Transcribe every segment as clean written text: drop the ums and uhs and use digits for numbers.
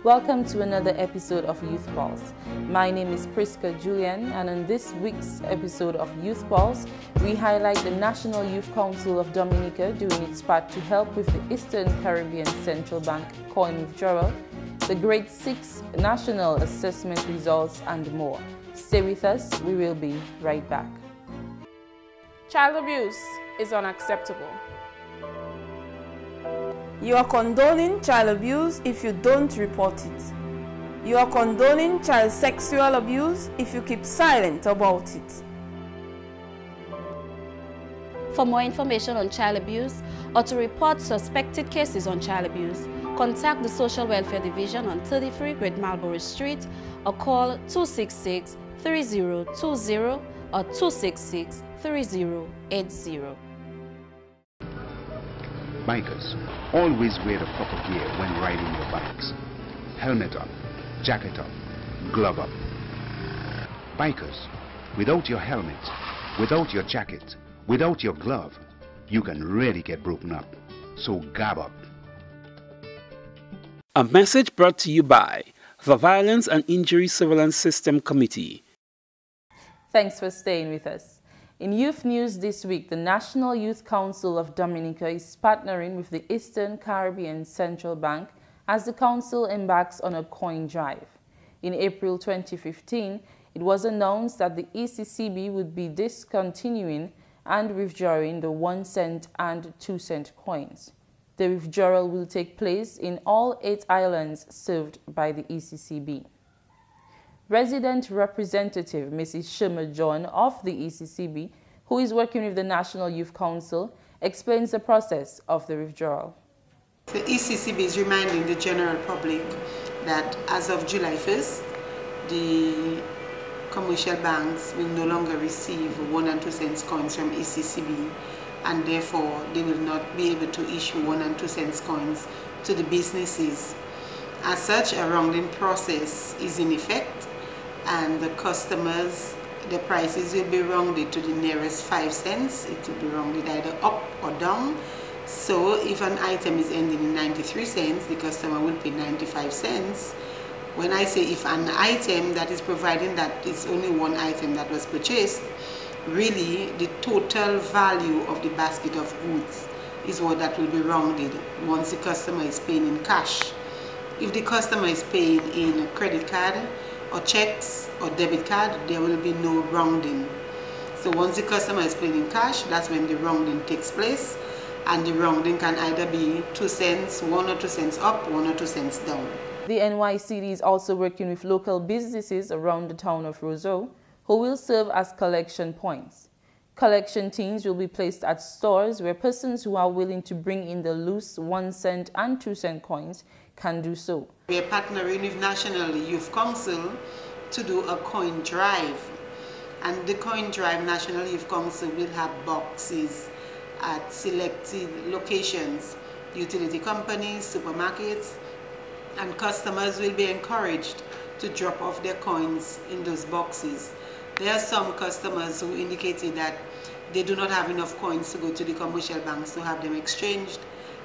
Welcome to another episode of Youth Pulse. My name is Priska Julian, and on this week's episode of Youth Pulse, we highlight the National Youth Council of Dominica doing its part to help with the Eastern Caribbean Central Bank coin withdrawal, the Grade 6 National Assessment results, and more. Stay with us, we will be right back. Child abuse is unacceptable. You are condoning child abuse if you don't report it. You are condoning child sexual abuse if you keep silent about it. For more information on child abuse or to report suspected cases on child abuse, contact the Social Welfare Division on 33 Great Marlborough Street or call 266-3020 or 266-3080. Bikers, always wear the proper gear when riding your bikes. Helmet up, jacket up, glove up. Bikers, without your helmet, without your jacket, without your glove, you can really get broken up. So gab up. A message brought to you by the Violence and Injury Surveillance System Committee. Thanks for staying with us. In youth news this week, the National Youth Council of Dominica is partnering with the Eastern Caribbean Central Bank as the council embarks on a coin drive. In April 2015, it was announced that the ECCB would be discontinuing and withdrawing the 1 cent and 2 cent coins. The withdrawal will take place in all 8 islands served by the ECCB. Resident Representative Mrs. Shema John of the ECCB, who is working with the National Youth Council, explains the process of the withdrawal. The ECCB is reminding the general public that as of July 1st, the commercial banks will no longer receive 1 and 2 cents coins from ECCB, and therefore they will not be able to issue 1 and 2 cents coins to the businesses. As such, a rounding process is in effect, and the customers, the prices will be rounded to the nearest 5 cents. It will be rounded either up or down. So if an item is ending in 93 cents, the customer will pay 95 cents. When I say if an item, that is providing that it's only one item that was purchased, really the total value of the basket of goods is what that will be rounded once the customer is paying in cash. If the customer is paying in a credit card or checks or debit card, there will be no rounding. So once the customer is paying in cash, that's when the rounding takes place, and the rounding can either be 2 cents, 1 or 2 cents up, 1 or 2 cents down. The NYCD is also working with local businesses around the town of Roseau, who will serve as collection points. Collection teams will be placed at stores where persons who are willing to bring in the loose 1 cent and 2 cent coins can do so. We are partnering with National Youth Council to do a coin drive, and the coin drive, National Youth Council will have boxes at selected locations, utility companies, supermarkets, and customers will be encouraged to drop off their coins in those boxes. There are some customers who indicated that they do not have enough coins to go to the commercial banks to have them exchanged,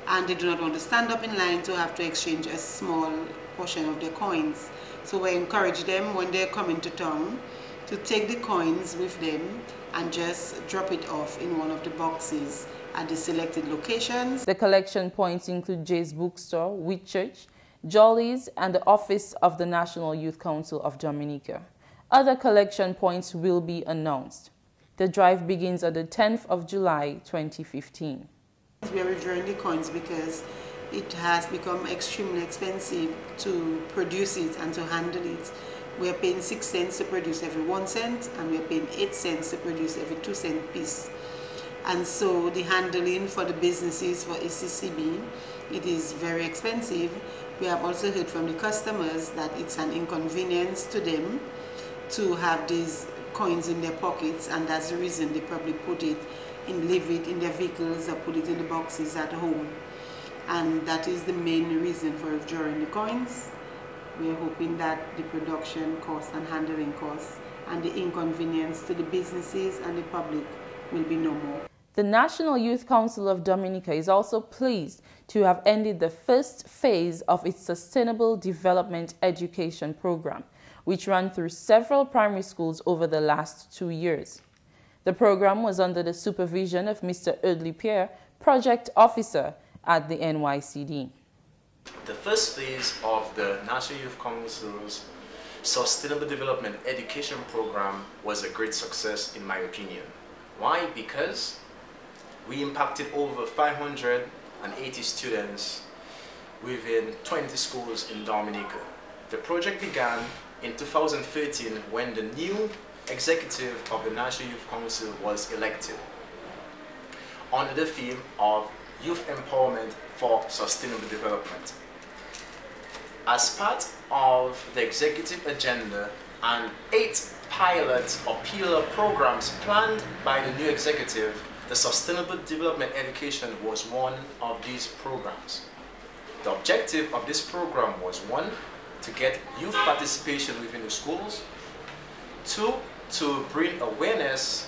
and they do not want to stand up in line to have to exchange a small portion of their coins. So we encourage them when they're coming to town to take the coins with them and just drop it off in one of the boxes at the selected locations. The collection points include Jay's Bookstore, Whitchurch, Jolly's, and the office of the National Youth Council of Dominica. Other collection points will be announced. The drive begins on the 10th of July 2015. We are withdrawing the coins because it has become extremely expensive to produce it and to handle it. We are paying 6 cents to produce every 1 cent, and we are paying 8 cents to produce every 2 cent piece. And so the handling for the businesses, for ECCB, it is very expensive. We have also heard from the customers that it's an inconvenience to them to have these coins in their pockets, and that's the reason they probably put it in, leave it in their vehicles or put it in the boxes at home. And that is the main reason for withdrawing the coins. We are hoping that the production costs and handling costs and the inconvenience to the businesses and the public will be no more. The National Youth Council of Dominica is also pleased to have ended the first phase of its Sustainable Development Education Program, which ran through several primary schools over the last 2 years. The program was under the supervision of Mr. Eardley Pierre, Project Officer at the NYCD. The first phase of the National Youth Council's Sustainable Development Education Program was a great success in my opinion. Why? Because we impacted over 580 students within 20 schools in Dominica. The project began in 2013 when the new executive of the National Youth Council was elected under the theme of Youth Empowerment for Sustainable Development. As part of the executive agenda and 8 pilot or pillar programs planned by the new executive, the Sustainable Development Education was one of these programs. The objective of this program was 1, to get youth participation within the schools, 2, to bring awareness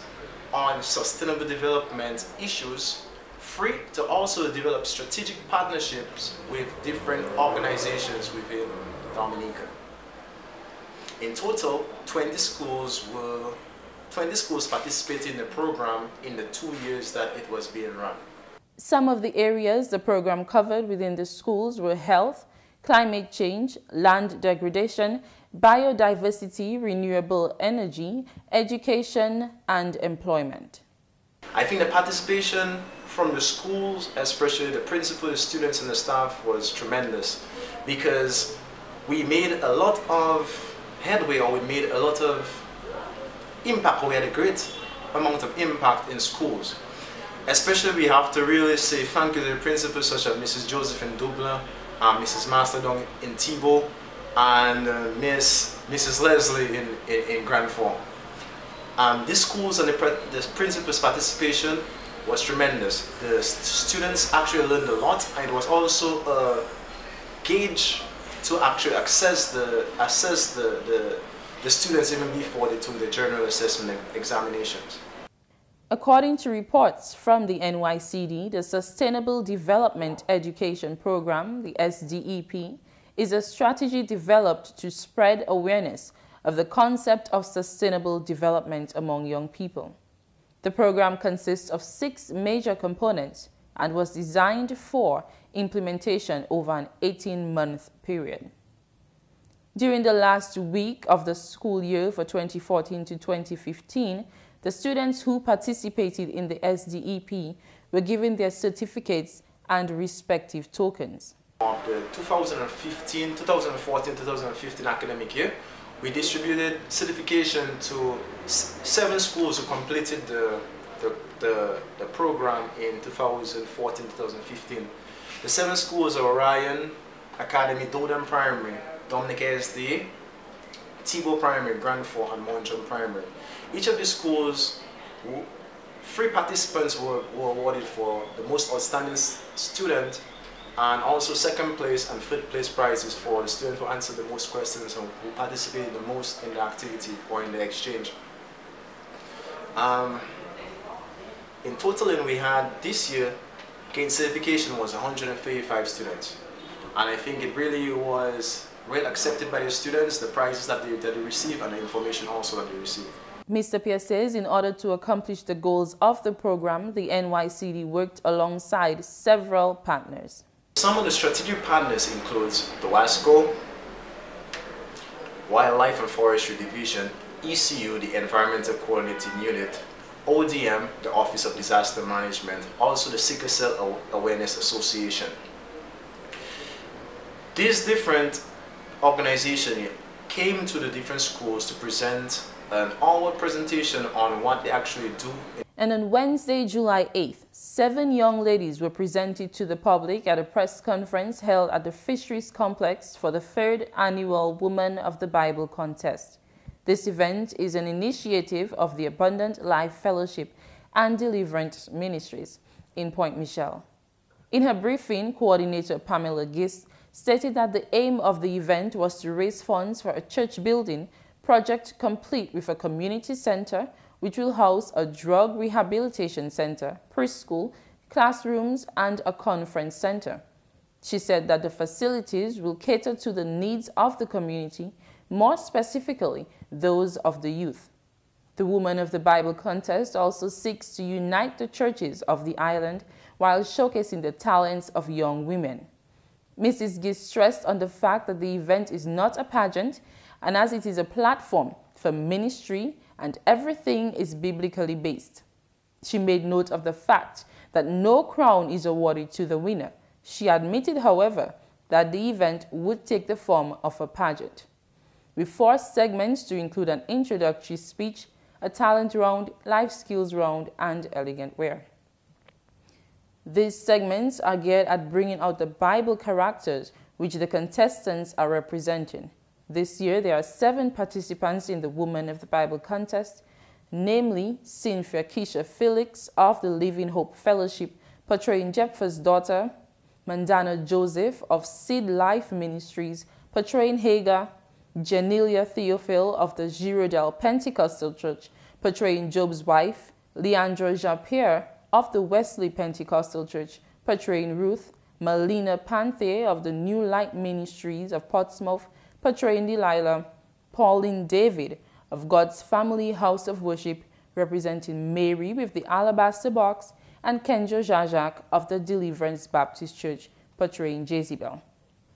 on sustainable development issues, 3, to also develop strategic partnerships with different organizations within Dominica. In total, 20 schools participated in the program in the 2 years that it was being run. Some of the areas the program covered within the schools were health, climate change, land degradation, biodiversity, renewable energy, education, and employment. I think the participation from the schools, especially the principal, the students, and the staff, was tremendous because we made a lot of headway, or we made a lot of impact, or we had a great amount of impact in schools. Especially we have to really say thank you to the principals such as Mrs. Josephine Dubler, Mrs. Mastodon in Thibault, and Mrs. Leslie in Grand Fork. These schools and the principals' participation was tremendous. The students actually learned a lot, and it was also a gauge to actually assess the students even before they took the general assessment examinations. According to reports from the NYCD, the Sustainable Development Education Program, the SDEP, is a strategy developed to spread awareness of the concept of sustainable development among young people. The program consists of 6 major components and was designed for implementation over an 18-month period. During the last week of the school year for 2014 to 2015, the students who participated in the SDEP were given their certificates and respective tokens. Of the 2014-2015 academic year, we distributed certification to 7 schools who completed the program in 2014-2015. The 7 schools are Orion Academy, Dodam Primary, Dominica SDA, Thibault Primary, Grand Fork, and Mount John Primary. Each of these schools, 3 participants were awarded for the most outstanding student, and also 2nd place and 3rd place prizes for the student who answered the most questions and who participated the most in the activity or in the exchange. In total, we had this year, gained certification was 135 students, and I think it really was well accepted by the students, the prizes that they received and the information also that they received. Mr. Pierre says in order to accomplish the goals of the program, the NYCD worked alongside several partners. Some of the strategic partners includes the WASCO, Wildlife and Forestry Division, ECU, the Environmental Coordinating Unit, ODM, the Office of Disaster Management, also the Sickle Cell Awareness Association. These different organizations came to the different schools to present an hour presentation on what they actually do. And on Wednesday, July 8th, 7 young ladies were presented to the public at a press conference held at the Fisheries Complex for the 3rd annual Woman of the Bible contest. This event is an initiative of the Abundant Life Fellowship and Deliverance Ministries in Point Michel. In her briefing, Coordinator Pamela Gist stated that the aim of the event was to raise funds for a church building project complete with a community center, which will house a drug rehabilitation center, preschool, classrooms, and a conference center. She said that the facilities will cater to the needs of the community, more specifically those of the youth. The Woman of the Bible contest also seeks to unite the churches of the island while showcasing the talents of young women. Mrs. Giss stressed on the fact that the event is not a pageant, and as it is a platform for ministry and everything is biblically based. She made note of the fact that no crown is awarded to the winner. She admitted, however, that the event would take the form of a pageant, with 4 segments to include an introductory speech, a talent round, life skills round, and elegant wear. These segments are geared at bringing out the Bible characters which the contestants are representing. This year, there are 7 participants in the Woman of the Bible contest, namely Cynthia Keisha Felix of the Living Hope Fellowship, portraying Jephthah's daughter, Mandana Joseph of Seed Life Ministries, portraying Hagar, Janelia Theophil of the Girodel Pentecostal Church, portraying Job's wife, Leandra Jean-Pierre of the Wesley Pentecostal Church, portraying Ruth, Malina Panthe of the New Light Ministries of Portsmouth, portraying Delilah, Pauline David of God's Family House of Worship, representing Mary with the Alabaster Box, and Kenjo Jajak of the Deliverance Baptist Church, portraying Jezebel.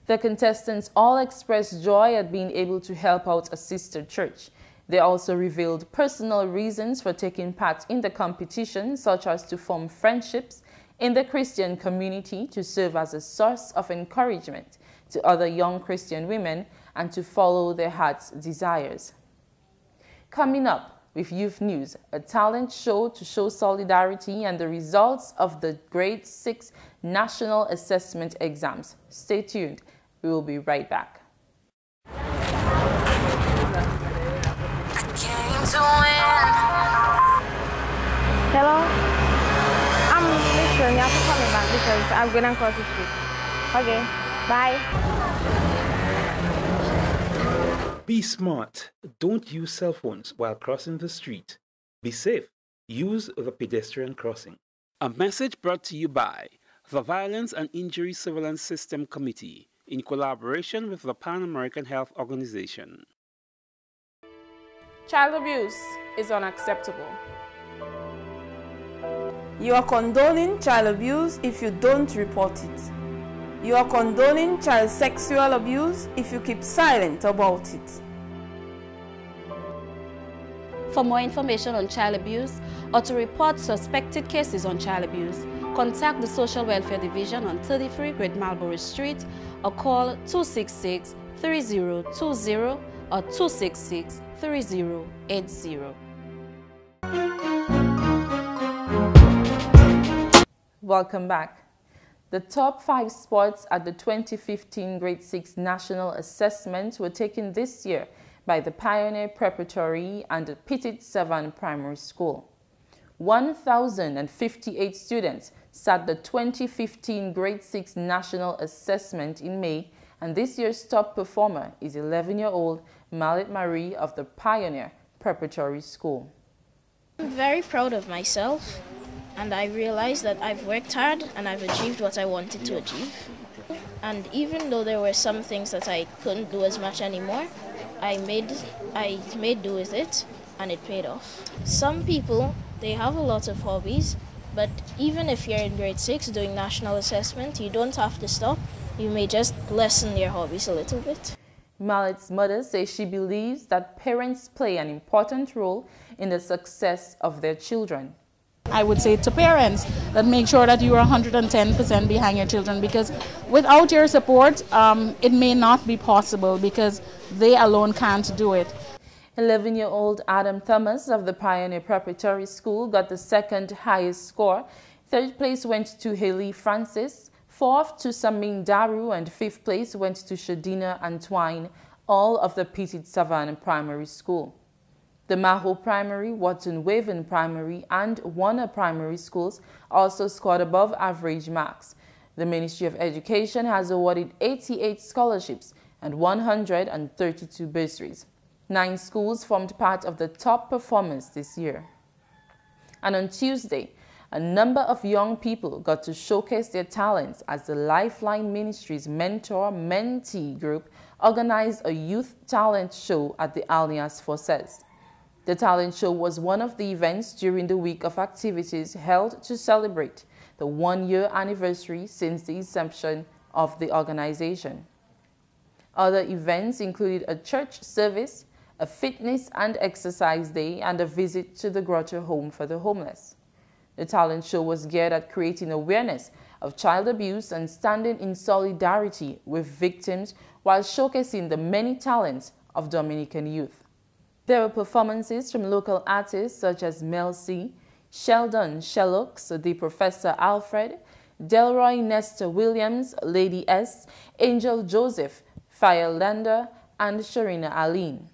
The contestants all expressed joy at being able to help out a sister church. They also revealed personal reasons for taking part in the competition, such as to form friendships in the Christian community, to serve as a source of encouragement to other young Christian women, and to follow their heart's desires. Coming up with Youth News, a talent show to show solidarity and the results of the Grade 6 National Assessment Exams. Stay tuned. We will be right back. Hello? I'm listening. You have to call me back because I'm going to cross the street. Okay, bye. Be smart. Don't use cell phones while crossing the street. Be safe. Use the pedestrian crossing. A message brought to you by the Violence and Injury Surveillance System Committee in collaboration with the Pan American Health Organization. Child abuse is unacceptable. You are condoning child abuse if you don't report it. You are condoning child sexual abuse if you keep silent about it. For more information on child abuse or to report suspected cases on child abuse, contact the Social Welfare Division on 33 Great Marlborough Street or call 266-3020 or 266-3080. Welcome back. The top 5 spots at the 2015 Grade 6 National Assessment were taken this year by the Pioneer Preparatory and the Petit Savan Primary School. 1,058 students sat the 2015 Grade 6 National Assessment in May, and this year's top performer is 11-year-old Malit Marie of the Pioneer Preparatory School. I'm very proud of myself, and I realized that I've worked hard and I've achieved what I wanted to achieve. And even though there were some things that I couldn't do as much anymore, I made do with it, and it paid off. Some people, they have a lot of hobbies, but even if you're in grade 6 doing national assessment, you don't have to stop. You may just lessen your hobbies a little bit. Malit's mother says she believes that parents play an important role in the success of their children. I would say to parents that make sure that you are 110% behind your children, because without your support, it may not be possible because they alone can't do it. 11-year-old Adam Thomas of the Pioneer Preparatory School got the second highest score. Third place went to Haley Francis, fourth to Samin Daru, and fifth place went to Shadina Antoine, all of the Petit Savan Primary School. The Maho Primary, Watson Waven Primary, and Warner Primary schools also scored above average marks. The Ministry of Education has awarded 88 scholarships and 132 bursaries. 9 schools formed part of the top performers this year. And on Tuesday, a number of young people got to showcase their talents as the Lifeline Ministries Mentor-Mentee group organized a youth talent show at the Alnias Forces. The talent show was one of the events during the week of activities held to celebrate the 1-year anniversary since the inception of the organization. Other events included a church service, a fitness and exercise day, and a visit to the Grotto Home for the Homeless. The talent show was geared at creating awareness of child abuse and standing in solidarity with victims while showcasing the many talents of Dominican youth. There were performances from local artists such as Mel C, Sheldon Shellux, the Professor Alfred, Delroy Nestor Williams, Lady S, Angel Joseph, Firelander, and Sharina Aline.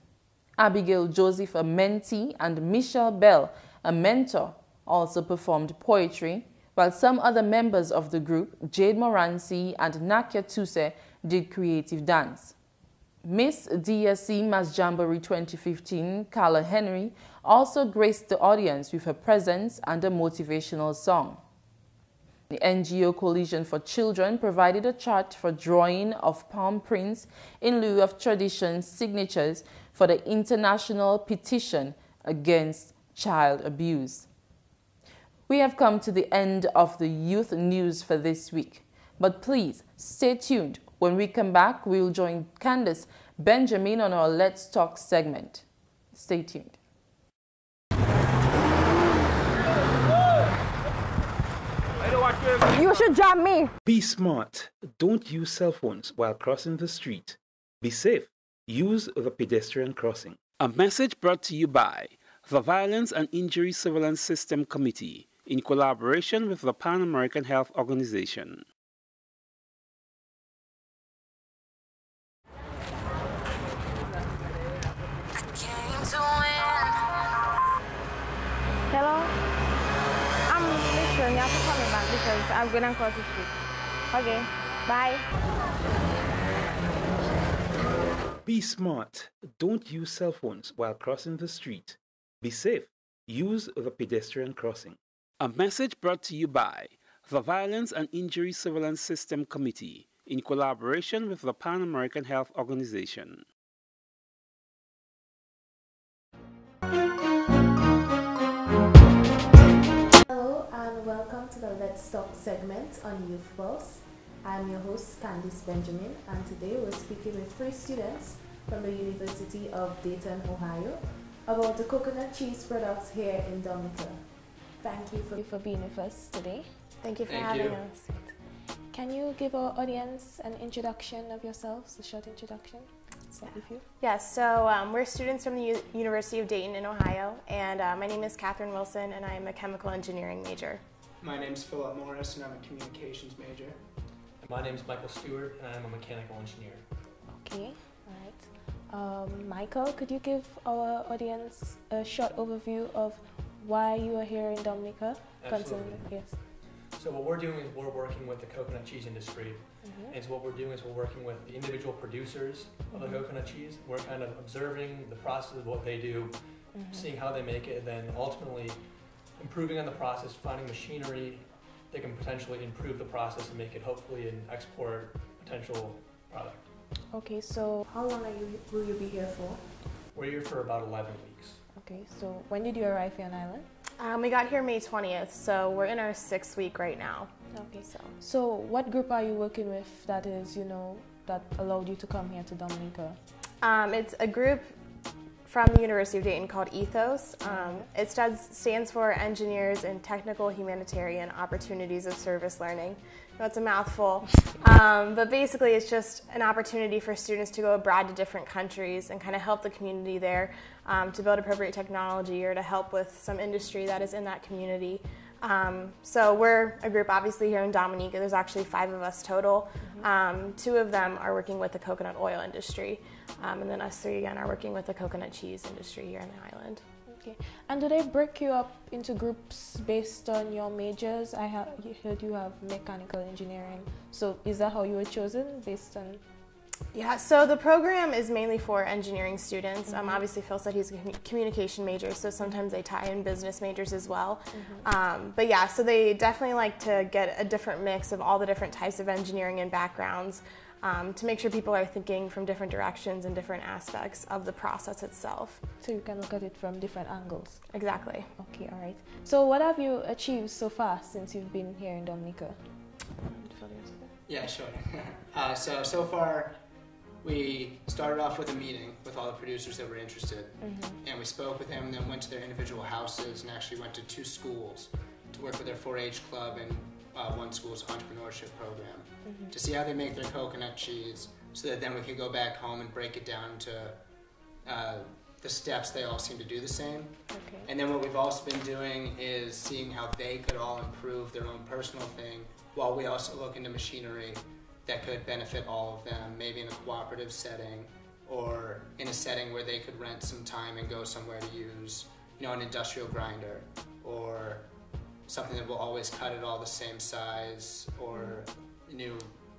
Abigail Joseph, a mentee, and Michelle Bell, a mentor, also performed poetry, while some other members of the group, Jade Moranci and Nakia Tuse, did creative dance. Miss DSC Mass Jamboree 2015, Carla Henry, also graced the audience with her presence and a motivational song. The NGO Coalition for Children provided a chart for drawing of palm prints in lieu of tradition signatures for the international petition against child abuse. We have come to the end of the youth news for this week, but please stay tuned. When we come back, we will join Candace Benjamin on our Let's Talk segment. Stay tuned. You should jam me. Be smart. Don't use cell phones while crossing the street. Be safe. Use the pedestrian crossing. A message brought to you by the Violence and Injury Surveillance System Committee in collaboration with the Pan American Health Organization. Hello? Listen, you have to call me back because I'm going to cross the street. Okay, bye. Be smart. Don't use cell phones while crossing the street. Be safe. Use the pedestrian crossing. A message brought to you by the Violence and Injury Surveillance System Committee in collaboration with the Pan American Health Organization. Hello and welcome to the Let's Talk segment on Youth Pulse. I'm your host Candice Benjamin, and today we're speaking with 3 students from the University of Dayton, Ohio about the coconut cheese products here in Dominica. Thank you for being with us today. Thank you for having us. Can you give our audience an introduction of yourselves, a short introduction? Start with you. Yes, so we're students from the University of Dayton in Ohio, and my name is Catherine Wilson, and I am a chemical engineering major. My name is Philip Morris, and I'm a communications major. My name is Michael Stewart, and I'm a mechanical engineer. Okay, all right. Michael, could you give our audience a short overview of why you are here in Dominica? Absolutely. Yes. So what we're doing is we're working with the coconut cheese industry. And so what we're doing is we're working with the individual producers of the coconut cheese. We're kind of observing the process of what they do, seeing how they make it, and then ultimately improving on the process, finding machinery that can potentially improve the process and make it hopefully an export potential product. Okay, so how long will you be here for? We're here for about 11 weeks. Okay, so when did you arrive here on island? We got here May 20th, so we're in our 6th week right now. Okay, so what group are you working with that is, that allowed you to come here to Dominica? It's a group from the University of Dayton called Ethos. It stands for Engineers in Technical Humanitarian Opportunities of Service Learning. It's a mouthful, but basically it's just an opportunity for students to go abroad to different countries and kind of help the community there to build appropriate technology or to help with some industry that is in that community. So we're a group obviously here in Dominica. There's actually 5 of us total. 2 of them are working with the coconut oil industry, and then us 3 again are working with the coconut cheese industry here on the island. Okay. And do they break you up into groups based on your majors? I heard you have mechanical engineering. So is that how you were chosen, based on? Yeah, so the program is mainly for engineering students. Obviously, Phil said he's a communication major, so sometimes they tie in business majors as well. But yeah, so they definitely like to get a different mix of all the different types of engineering and backgrounds to make sure people are thinking from different directions and different aspects of the process itself. So you can look at it from different angles. Exactly. Okay, all right. So what have you achieved so far since you've been here in Dominica? Yeah, sure. So far, we started off with a meeting with all the producers that were interested, and we spoke with them and then went to their individual houses and actually went to 2 schools to work with their 4-H club and one school's entrepreneurship program to see how they make their coconut cheese so that then we could go back home and break it down to the steps. They all seem to do the same. Okay. And then what we've also been doing is seeing how they could all improve their own personal thing while we also look into machinery that could benefit all of them, maybe in a cooperative setting or in a setting where they could rent some time and go somewhere to use, an industrial grinder or something that will always cut it all the same size or new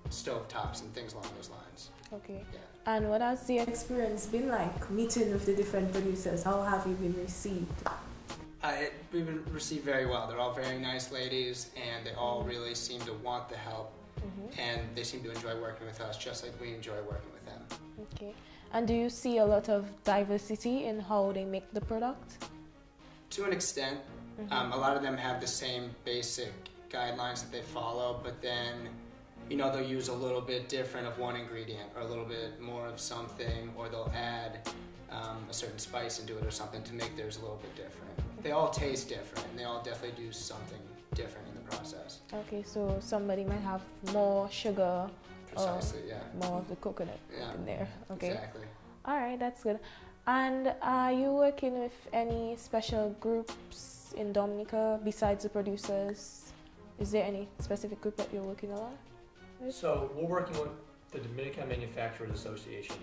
stovetops and things along those lines. Okay. Yeah. And what has the experience been like meeting with the different producers? How have you been received? We've been received very well. They're all very nice ladies and they all really seem to want the help. And they seem to enjoy working with us just like we enjoy working with them. Okay. And do you see a lot of diversity in how they make the product? To an extent. A lot of them have the same basic guidelines that they follow, but then, they'll use a little bit different of one ingredient or a little bit more of something, or they'll add a certain spice into it or something to make theirs a little bit different. They all taste different and they all definitely do something different in the process. Okay, so somebody might have more sugar Precisely, more of the coconut in there. Okay. Exactly. All right, that's good. And are you working with any special groups in Dominica besides the producers? Is there any specific group that you're working along with? So we're working with the Dominican Manufacturers Association,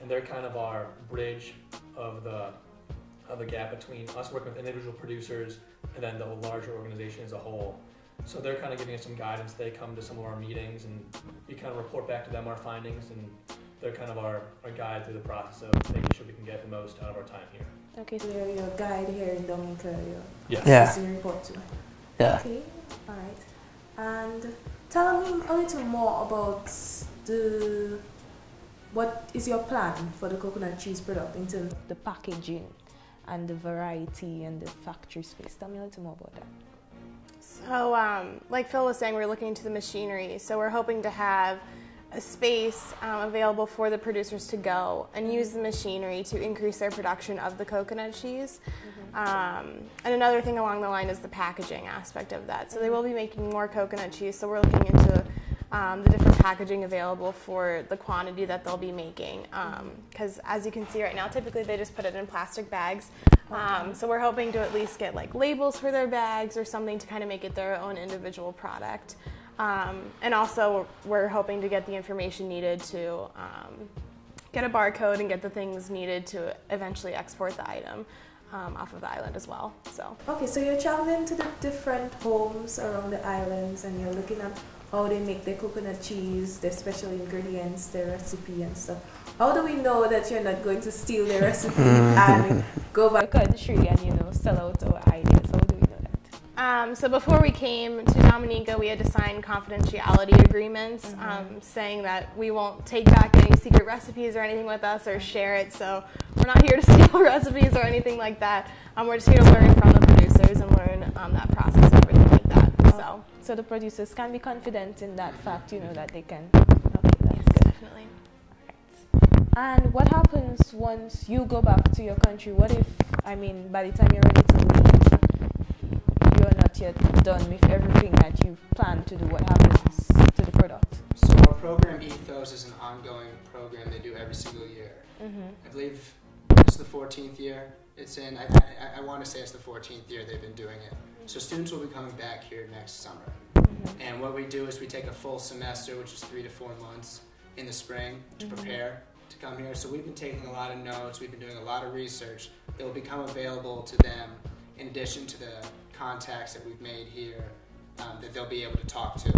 and they're kind of our bridge of the gap between us working with individual producers and then the larger organization as a whole. So they're kind of giving us some guidance. They come to some of our meetings and we kind of report back to them our findings, and they're kind of our guide through the process of making sure we can get the most out of our time here. Okay, so you're your guide here in Dominica, Yes. You report to. Yeah. Okay, all right. And tell me a little more about what is your plan for the coconut cheese product in terms of the packaging and the variety and the factory space? Tell me a little more about that. So, like Phil was saying, we're looking into the machinery. So we're hoping to have a space available for the producers to go and use the machinery to increase their production of the coconut cheese. And another thing along the line is the packaging aspect of that. So they will be making more coconut cheese, so we're looking into the different packaging available for the quantity that they'll be making. Because as you can see right now, typically they just put it in plastic bags. So we're hoping to at least get like labels for their bags or something to kind of make it their own individual product. And also we're hoping to get the information needed to get a barcode and get the things needed to eventually export the item off of the island as well. Okay, so you're traveling to the different homes around the islands and you're looking at how they make their coconut cheese, their special ingredients, their recipe and stuff. How do we know that you're not going to steal their recipe and go back to the country and sell out our ideas? How do we know that? So before we came to Dominica, we had to sign confidentiality agreements saying that we won't take back any secret recipes or anything with us or share it. So we're not here to steal recipes or anything like that. We're just here to learn from the producers and learn that process and everything like that. So the producers can be confident in that fact, that they can. Okay, that's good. Definitely. And what happens once you go back to your country? What if, by the time you're ready to leave, you're not yet done with everything that you plan to do? What happens to the product? So our program Ethos is an ongoing program they do every single year. I believe it's the 14th year it's in. I want to say it's the 14th year they've been doing it. So students will be coming back here next summer. And what we do is we take a full semester, which is 3 to 4 months in the spring to prepare to come here. So we've been taking a lot of notes, we've been doing a lot of research that will become available to them in addition to the contacts that we've made here that they'll be able to talk to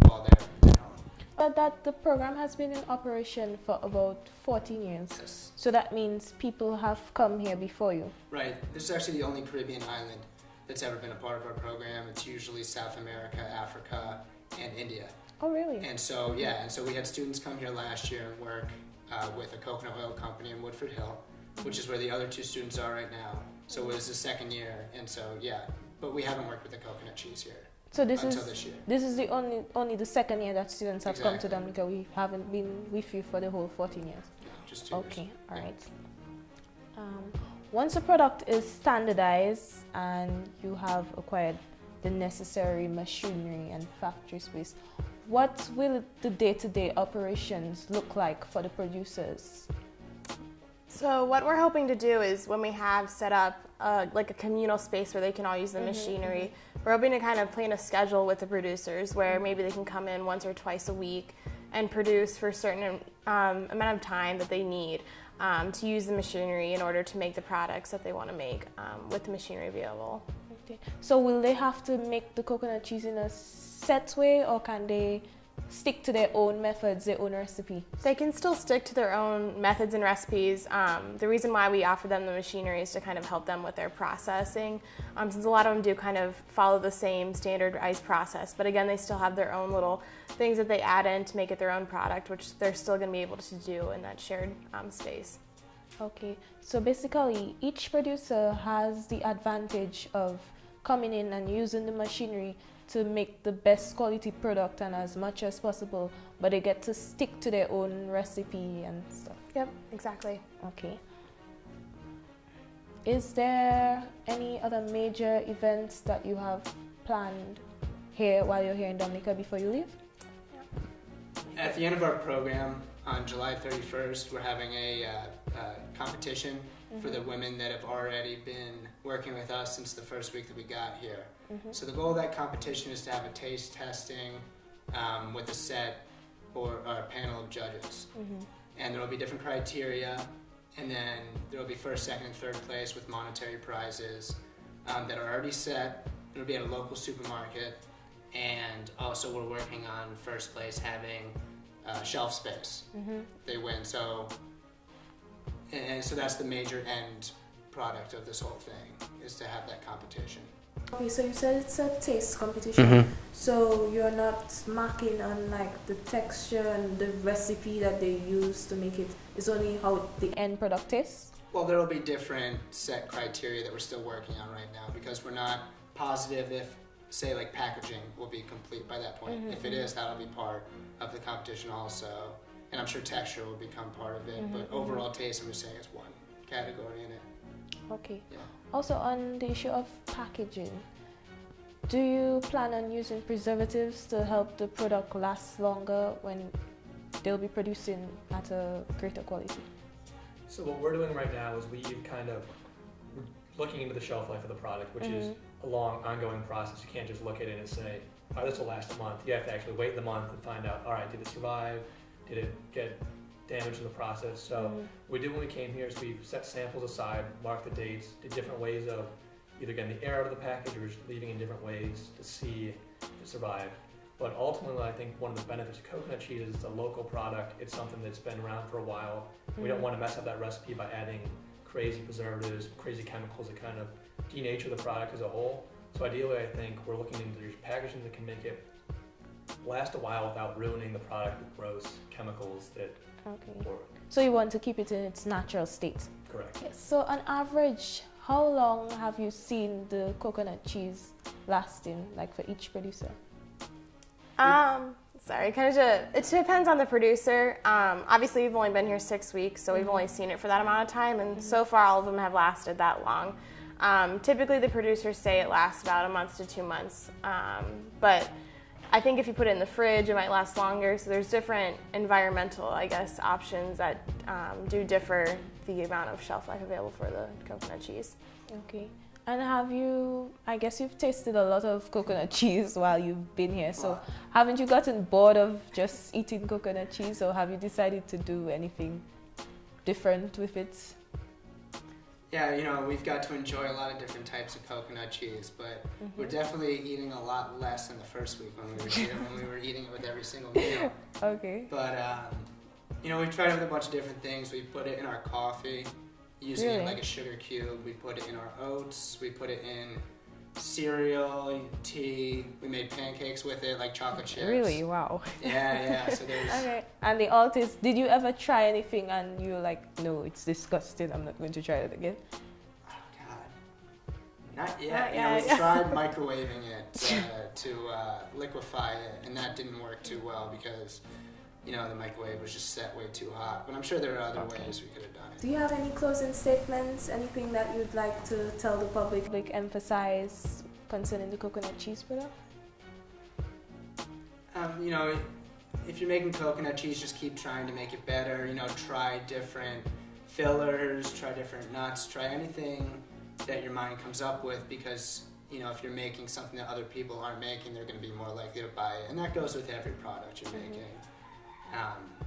while they're at home. But that the program has been in operation for about 14 years. Yes. So that means people have come here before you. Right. This is actually the only Caribbean island that's ever been a part of our program. It's usually South America, Africa, and India. Oh, really? And so, yeah, and so we had students come here last year and work with a coconut oil company in Woodford Hill, which is where the other 2 students are right now. So it was the 2nd year, and so, yeah, but we haven't worked with the coconut cheese here. So this until is this year. This is the only the 2nd year that students have come to Exactly. Dominica. We haven't been with you for the whole 14 years. No, just 2 Okay, years. all right. Once a product is standardized and you have acquired the necessary machinery and factory space, what will the day-to-day operations look like for the producers? So what we're hoping to do is when we have set up like a communal space where they can all use the machinery, we're hoping to kind of plan a schedule with the producers where maybe they can come in once or twice a week and produce for a certain amount of time that they need to use the machinery in order to make the products that they want to make with the machinery available. Okay. So will they have to make the coconut cheese in a set way, or can they stick to their own methods, their own recipe? They can still stick to their own methods and recipes. The reason why we offer them the machinery is to kind of help them with their processing, since a lot of them do kind of follow the same standardized process. But again, they still have their own little things that they add in to make it their own product, which they're still going to be able to do in that shared space. Okay, so basically each producer has the advantage of coming in and using the machinery to make the best quality product and as much as possible, but they get to stick to their own recipe and stuff. Yep, exactly. Okay. Is there any other major events that you have planned here while you're here in Dominica before you leave? At the end of our program, on July 31st, we're having a competition for the women that have already been working with us since the first week that we got here. So the goal of that competition is to have a taste testing with a set or a panel of judges. And there will be different criteria, and then there will be first, second, and third place with monetary prizes that are already set. It'll be at a local supermarket, and also we're working on first place having shelf space. They win, so that's the major end product of this whole thing, is to have that competition. Okay, so you said it's a taste competition. So you're not marking on like the texture and the recipe that they use to make it. It's only how the end product tastes? Well, there will be different set criteria that we're still working on right now, because we're not positive if, say, like packaging will be complete by that point. If it is, that'll be part of the competition also. And I'm sure texture will become part of it, but overall taste, I'm just saying, is one category in it. Okay. Yeah. Also, on the issue of packaging, do you plan on using preservatives to help the product last longer when they'll be producing at a greater quality? So what we're doing right now is we're looking into the shelf life of the product, which is a long, ongoing process. You can't just look at it and say, all right, this will last a month. You have to actually wait the month and find out, all right, did it survive? Did it get damaged in the process? So what we did when we came here is we set samples aside, marked the dates, did different ways of either getting the air out of the package or just leaving in different ways to see if it survived. But ultimately, I think one of the benefits of coconut cheese is it's a local product. It's something that's been around for a while. We don't want to mess up that recipe by adding crazy preservatives, crazy chemicals that kind of denature the product as a whole. So ideally, I think we're looking into packaging that can make it last a while without ruining the product with gross chemicals that work. So you want to keep it in its natural state? Correct. Yes. So on average, how long have you seen the coconut cheese lasting, like for each producer? Sorry, it depends on the producer. Obviously, we've only been here 6 weeks, so we've only seen it for that amount of time, and so far all of them have lasted that long. Typically, the producers say it lasts about a month to 2 months, but I think if you put it in the fridge, it might last longer. So there's different environmental, I guess, options that do differ the amount of shelf life available for the coconut cheese. Okay. And I guess you've tasted a lot of coconut cheese while you've been here, so haven't you gotten bored of just eating coconut cheese, or have you decided to do anything different with it? Yeah, we've got to enjoy a lot of different types of coconut cheese, but we're definitely eating a lot less than the first week when we were here, when we were eating it with every single meal. Okay. But you know, we've tried it with a bunch of different things. We put it in our coffee, using it like a sugar cube. We put it in our oats. We put it in cereal, tea. We made pancakes with it, like chocolate chips. Really? Wow. Yeah. So there's. Okay. And the Altis, did you ever try anything and you were like, no, it's disgusting, I'm not going to try it again? Oh God. Not yet. You know, we tried microwaving it to liquefy it, and that didn't work too well because, you know, the microwave was just set way too hot. But I'm sure there are other ways we could have done it. Do you have any closing statements, anything that you'd like to tell the public? Like emphasize concerning the coconut cheese product? You know, if you're making coconut cheese, just keep trying to make it better. You know, try different fillers, try different nuts, try anything that your mind comes up with, because, you know, if you're making something that other people aren't making, they're going to be more likely to buy it. And that goes with every product you're making.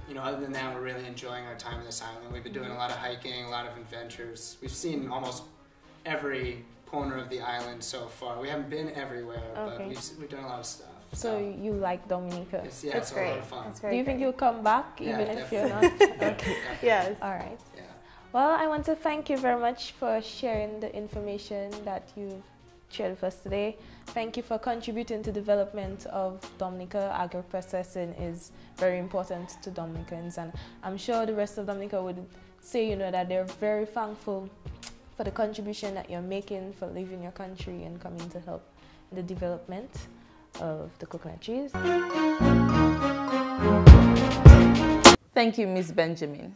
You know, other than that, we're really enjoying our time in this island. We've been doing a lot of hiking, a lot of adventures. We've seen almost every corner of the island so far. We haven't been everywhere, but we've done a lot of stuff. So you like Dominica? It's a lot of fun. Do you think you'll come back even if you're not? Okay. Yes. All right. Yeah. Well, I want to thank you very much for sharing the information that you've shared with us today. Thank you for contributing to development of Dominica. Agro-processing is very important to Dominicans, and I'm sure the rest of Dominica would say, you know, that they're very thankful for the contribution that you're making for leaving your country and coming to help in the development of the coconut cheese. Thank you, Ms. Benjamin.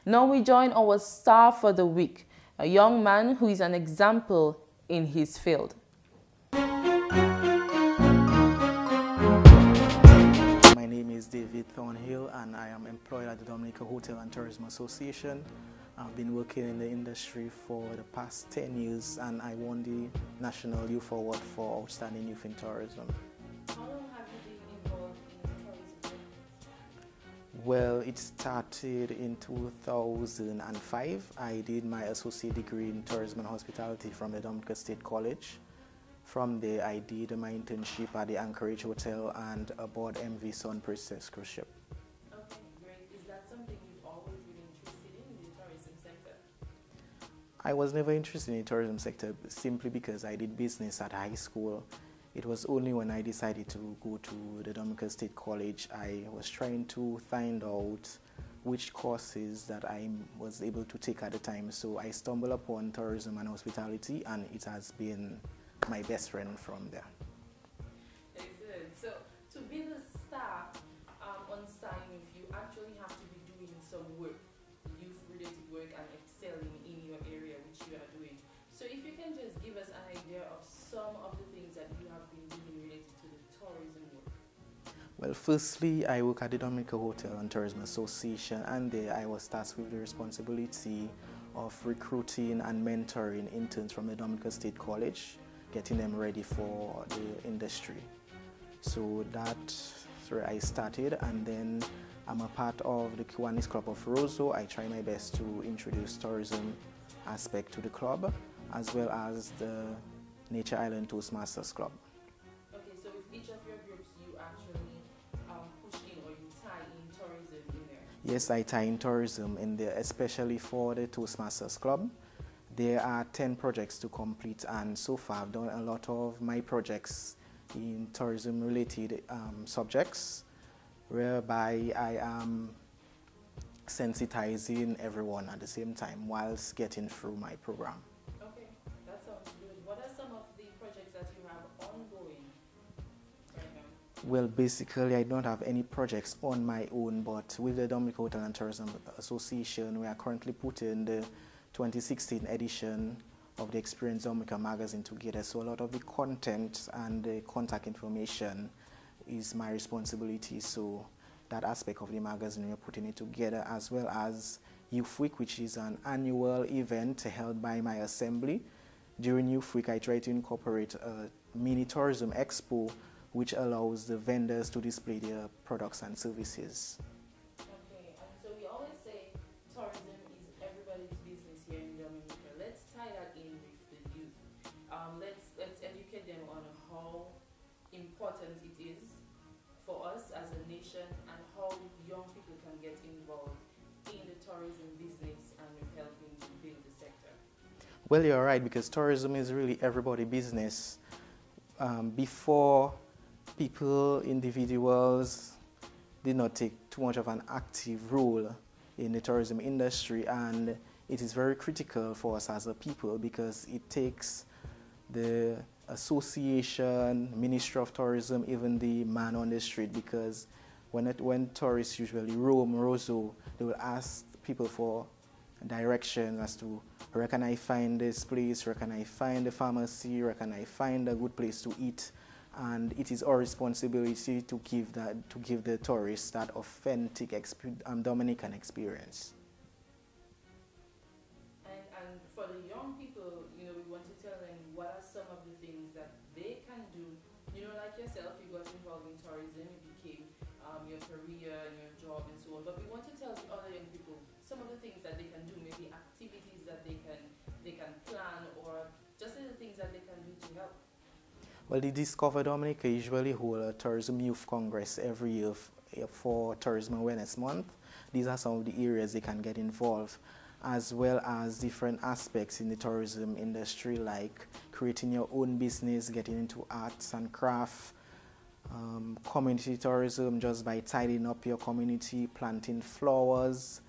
Now we join our star for the week, a young man who is an example in his field. My name is David Thornhill and I am employed at the Dominica Hotel and Tourism Association. I've been working in the industry for the past 10 years and I won the National Youth Award for Outstanding Youth in Tourism. How long have you been involved in tourism? Well, it started in 2005. I did my associate degree in tourism and hospitality from the Dominica State College. From there, I did my internship at the Anchorage Hotel and aboard MV Sun Princess cruise ship. Okay, great. Is that something you've always been interested in the tourism sector? I was never interested in the tourism sector simply because I did business at high school. It was only when I decided to go to the Dominica State College, I was trying to find out which courses that I was able to take at the time. So I stumbled upon tourism and hospitality, and it has been my best friend from there. Excellent. So to be the star on Starting Youth, you actually have to be doing some work, youth-related work, and excelling in your area, which you are doing. So if you can just give us an idea of some of the things that you have been doing related to the tourism work. Well, firstly, I work at the Dominica Hotel and Tourism Association, and there I was tasked with the responsibility of recruiting and mentoring interns from the Dominica State College, getting them ready for the industry. So that's where I started, and then I'm a part of the Kiwanis Club of Roseau. I try my best to introduce tourism aspect to the club, as well as the Nature Island Toastmasters Club. Okay, so with each of your groups, you actually push in or you tie in tourism in there? Yes, I tie in tourism in there, especially for the Toastmasters Club. There are 10 projects to complete, and so far I've done a lot of my projects in tourism-related subjects, whereby I am sensitizing everyone at the same time whilst getting through my program. Okay, that sounds good. What are some of the projects that you have ongoing right now? Well, basically I don't have any projects on my own, but with the Dominica Hotel and Tourism Association, we are currently putting the 2016 edition of the Experience Dominica magazine together. So a lot of the content and the contact information is my responsibility. So that aspect of the magazine, we're putting it together, as well as Youth Week, which is an annual event held by my assembly. During Youth Week, I try to incorporate a mini tourism expo, which allows the vendors to display their products and services. Okay, and so we always say tourism is everybody's business here in Dominica. Let's tie that in with the youth. Let's educate them on how important it is for us as a nation and how Well, you're right, because tourism is really everybody's business. Before, people, individuals, did not take too much of an active role in the tourism industry, and it is very critical for us as a people because it takes the association, Ministry of Tourism, even the man on the street, because when tourists usually roam Roseau, they will ask people for direction as to where can I find this place, where can I find the pharmacy, where can I find a good place to eat. And it is our responsibility to give the tourists that authentic Dominican experience. And for the young people, we want to tell them what are some of the things that they can do. Like yourself, you got involved in tourism, it became your career and your job and so on. But we want to tell the other young people some of the things that they can do, maybe activities that they can plan, or just the things that they can do to help. Well, the Discover Dominica usually hold a Tourism Youth Congress every year for Tourism Awareness Month. These are some of the areas they can get involved, as well as different aspects in the tourism industry, like creating your own business, getting into arts and craft, community tourism, just by tidying up your community, planting flowers.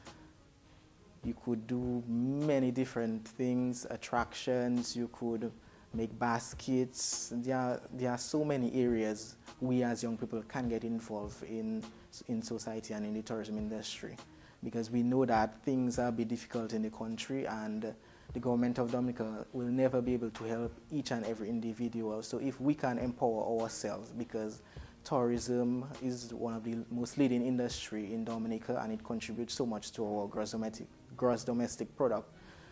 You could do many different things, attractions, you could make baskets. There are so many areas we as young people can get involved in society and in the tourism industry, because we know that things are a bit difficult in the country and the government of Dominica will never be able to help each and every individual. So if we can empower ourselves, because tourism is one of the most leading industry in Dominica and it contributes so much to our gross domestic product.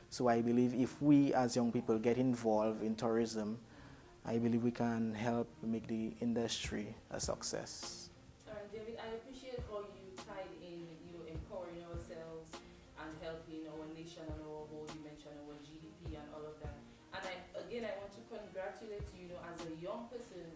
So I believe if we as young people get involved in tourism, I believe we can help make the industry a success. All right, David, I appreciate how you tied in, empowering ourselves and helping our nation and our whole. You mentioned our GDP and all of that. And I want to congratulate you, as a young person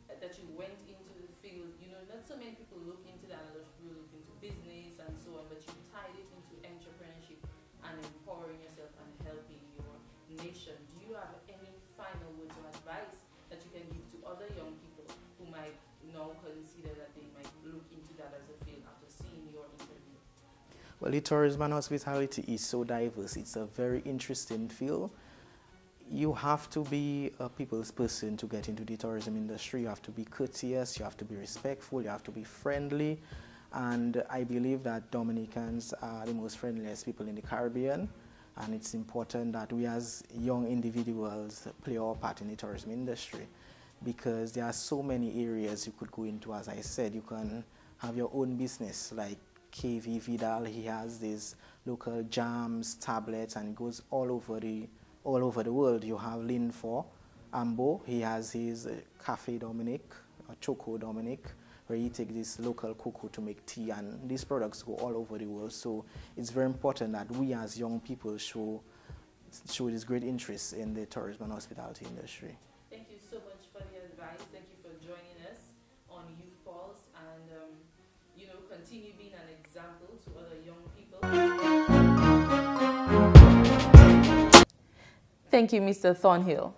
that you went into the field. Not so many people look into that, a lot of people look into business and so on, but you tied it into entrepreneurship and empowering yourself and helping your nation. Do you have any final words or advice that you can give to other young people who might now consider that they might look into that as a field after seeing your interview? Well, the tourism and hospitality is so diverse. It's a very interesting field. You have to be a people's person to get into the tourism industry. You have to be courteous, you have to be respectful, you have to be friendly. And I believe that Dominicans are the most friendliest people in the Caribbean, and it's important that we as young individuals play our part in the tourism industry, because there are so many areas you could go into. As I said, you can have your own business, like KV Vidal. He has these local jams, tablets, and it goes all over the world. You have Lin for Ambo. He has his Cafe Dominic, or Choco Dominic, where he takes this local cocoa to make tea, and these products go all over the world. So it's very important that we as young people show this great interest in the tourism and hospitality industry. Thank you so much for the advice. Thank you for joining us on Youth Pulse, and continue being an example to other young people. Thank you, Mr. Thornhill.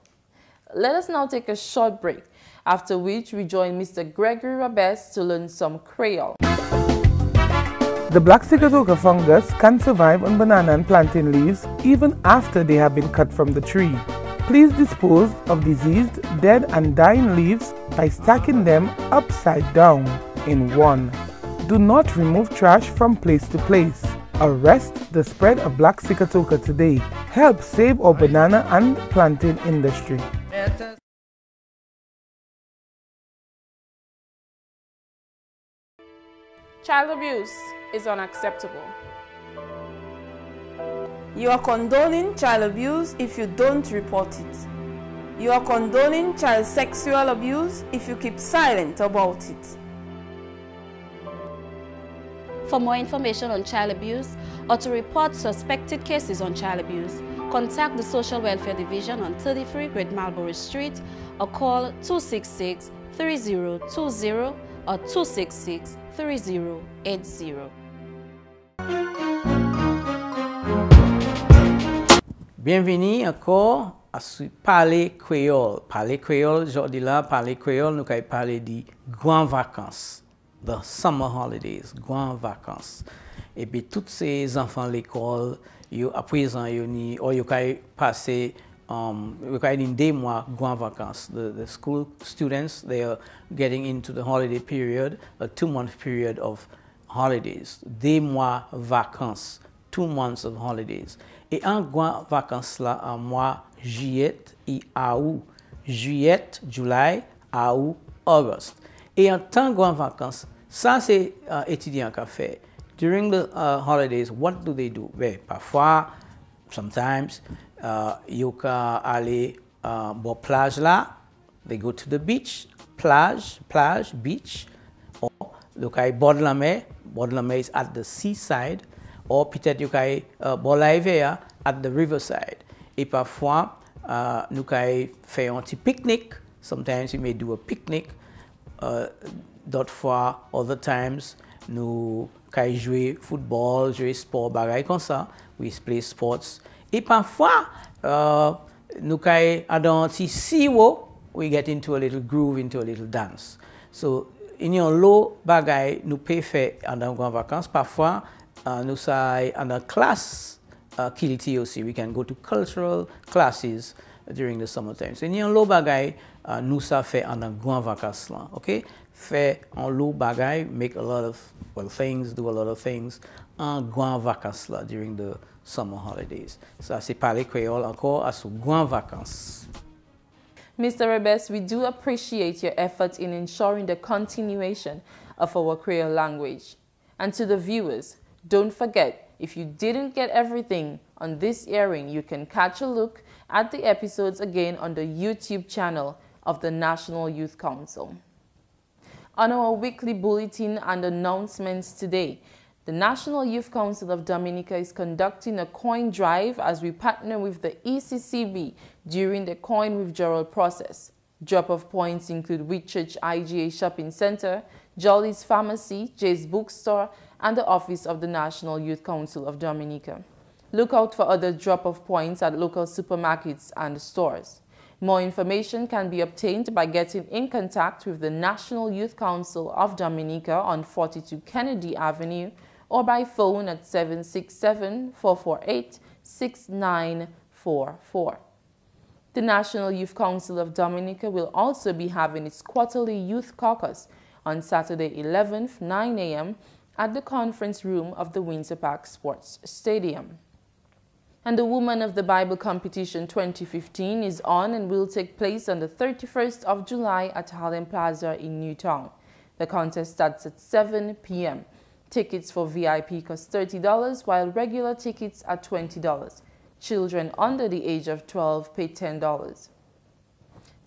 Let us now take a short break, after which we join Mr. Gregory Rabes to learn some Creole. The black sigatoka fungus can survive on banana and plantain leaves even after they have been cut from the tree. Please dispose of diseased, dead and dying leaves by stacking them upside down in one. Do not remove trash from place to place. Arrest the spread of black sigatoka today. Help save our banana and plantain industry. Child abuse is unacceptable. You are condoning child abuse if you don't report it. You are condoning child sexual abuse if you keep silent about it. For more information on child abuse or to report suspected cases on child abuse, contact the Social Welfare Division on 33 Great Marlborough Street or call 266-3020 or 266-3080. Bienvenue encore à parler créole. Parler créole, aujourd'hui là, parler créole, nous allons parler des grandes vacances, the summer holidays, grandes vacances. Et puis tous ces enfants de l'école, à présent, ils ont passé in 2 mois grandes vacances. The school students, they are getting into the holiday period, a 2-month period of holidays. 2 mois vacances, 2 months of holidays. Et en grandes vacances là, en mois juillet et août. Juillet, juillet, août, august. Et en temps de grandes vacances, ça c'est étudiant qui fait. During the holidays, what do they do? Ben, parfois, sometimes, you can aller pour plage là. They go to the beach, plage, beach. Or, look at bord de la mer. Bord de la mer is at the seaside. Or peut-être you can bord la rivière at the riverside. Et parfois, nous can faire un petit picnic. Sometimes you may do a picnic. D'autres fois, other times, nous can jouer football, jouer sport, bagaille comme ça. We play sports. Et parfois, nous can dans un petit siwo, we get into a little groove, into a little dance. So, in your low bagaille, nous pouvons faire en vacances. Parfois, nous sommes en classe kiliti aussi. We can go to cultural classes during the summertime. So, in your low bagaille, nous sommes fait en grand vacances là, okay? Fait en low bagaille, make a lot of things, do a lot of things en grand vacances là during the summer holidays. Ça c'est parler créole encore à sous grand vacances. Mr. Rebes, we do appreciate your efforts in ensuring the continuation of our Creole language. And to the viewers, don't forget, if you didn't get everything on this airing, you can catch a look at the episodes again on the YouTube channel of the National Youth Council. On our weekly bulletin and announcements today, the National Youth Council of Dominica is conducting a coin drive as we partner with the ECCB during the coin withdrawal process. Drop-off points include Whitchurch IGA Shopping Center, Jolly's Pharmacy, Jay's Bookstore, and the office of the National Youth Council of Dominica. Look out for other drop-off points at local supermarkets and stores. More information can be obtained by getting in contact with the National Youth Council of Dominica on 42 Kennedy Avenue or by phone at 767-448-6944. The National Youth Council of Dominica will also be having its quarterly Youth Caucus on Saturday 11th, 9 a.m. at the conference room of the Windsor Park Sports Stadium. And the Woman of the Bible Competition 2015 is on and will take place on the 31st of July at Harlem Plaza in Newtown. The contest starts at 7 p.m. Tickets for VIP cost $30, while regular tickets are $20. Children under the age of 12 pay $10.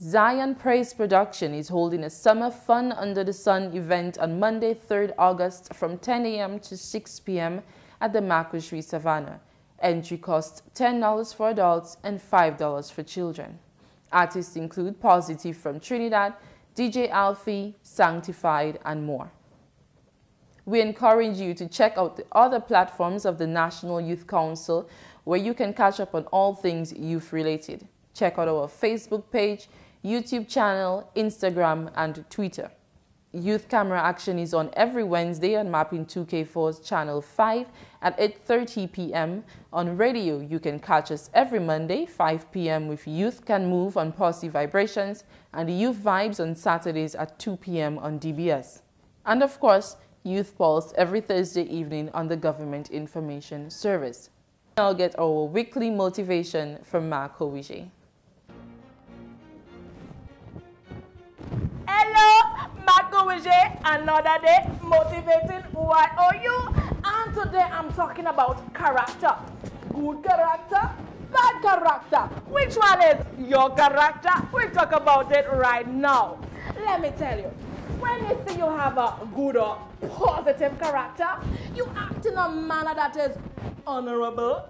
Zion Praise Production is holding a Summer Fun Under the Sun event on Monday, 3rd August from 10 a.m. to 6 p.m. at the Macushri Savannah. Entry costs $10 for adults and $5 for children. Artists include Positive from Trinidad, DJ Alfie, Sanctified, and more. We encourage you to check out the other platforms of the National Youth Council where you can catch up on all things youth-related. Check out our Facebook page, YouTube channel, Instagram, and Twitter. Youth Camera Action is on every Wednesday on Mapping 2K4's Channel 5 at 8:30 p.m. On radio, you can catch us every Monday, 5 p.m. with Youth Can Move on Positive Vibrations and Youth Vibes on Saturdays at 2 p.m. on DBS. And of course, Youth Pulse every Thursday evening on the Government Information Service. Now get our weekly motivation from Mark Howije. Hello, Marco Wije, another day motivating YOU, and today I'm talking about character. Good character, bad character. Which one is your character? We'll talk about it right now. Let me tell you, when you see you have a good or positive character, you act in a manner that is honorable,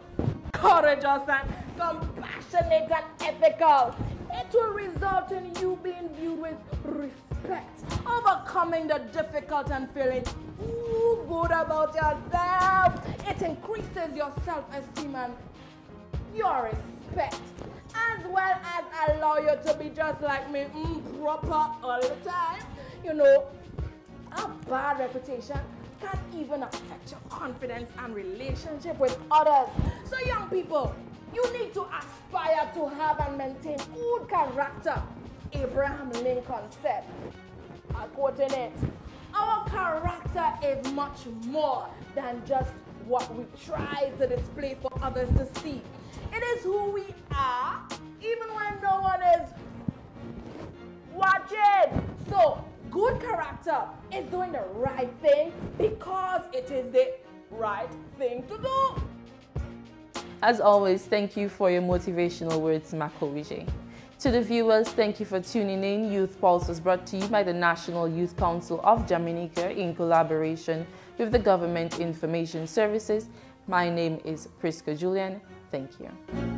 courageous, and compassionate and ethical. It will result in you being viewed with respect, overcoming the difficult and feeling good about yourself. It increases your self-esteem and your respect. respect, as well as allow you to be just like me, proper all the time. You know, a bad reputation can even affect your confidence and relationship with others. So young people, you need to aspire to have and maintain good character. Abraham Lincoln said, I'm quoting it, our character is much more than just what we try to display for others to see. It is who we are, even when no one is watching. So, good character is doing the right thing because it is the right thing to do. As always, thank you for your motivational words, Mako Vijay. To the viewers, thank you for tuning in. Youth Pulse was brought to you by the National Youth Council of Dominica in collaboration with the Government Information Services. My name is Priska Julian. Thank you.